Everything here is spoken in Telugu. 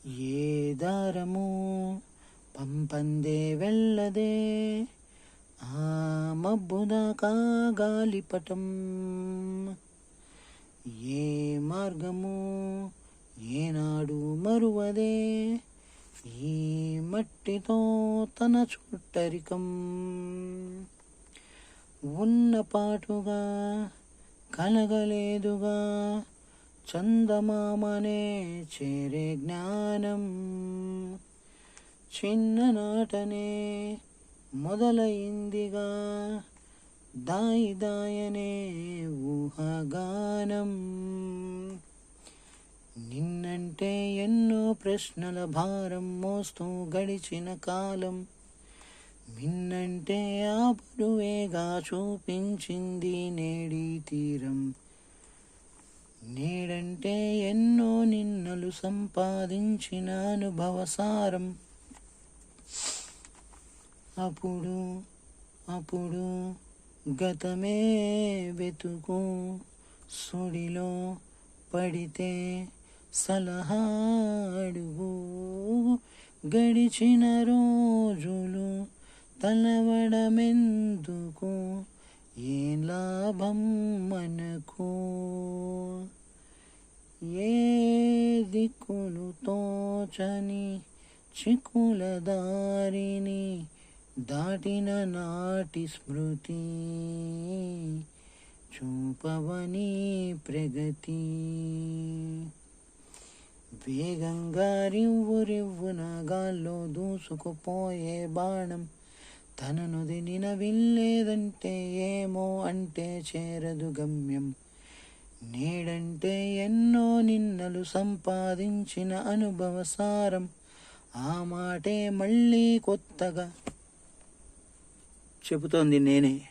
ఏ దారము పంపందే వెళ్ళదే ఆ మబ్బుదాకా గాలిపటం. ఏ మార్గము ఏనాడు మరువదే ఈ మట్టితో తన చుట్టరికం. ఉన్న పాటుగా కలగలేదుగా చందమామనే చేరే జ్ఞానం. చిన్ననాటనే మొదలైందిగా దాయి దాయనే ఊహాగానం. నిన్నంటే ఎన్నో ప్రశ్నల భారం మోస్తూ గడిచిన కాలం మిన్నంటే ఆ బరువేగా చూపించింది నేడి తీరం. నేడంటే ఎన్నో నిన్నలు సంపాదించిన అనుభవసారం. అప్పుడు అప్పుడు గతమే వెతుకు సుడిలో పడితే సలహా అడుగు. గడిచిన రోజులు తలవడమెందుకు ఏం లాభం మనకు. ఏ దిక్కులు తోచని చిక్కుల దారిని దాటిన నాటి స్మృతి చూపవని ప్రగతి. వేగంగా రివ్వున గాల్లో దూసుకుపోయే బాణం తనను దినిన విల్లేదంటే ఏమో అంటే చేరదు గమ్యం. నేడంటే ఎన్నో నిన్నలు సంపాదించిన అనుభవసారం. ఆ మాటే మళ్ళీ కొత్తగా చెబుతోంది నేనే.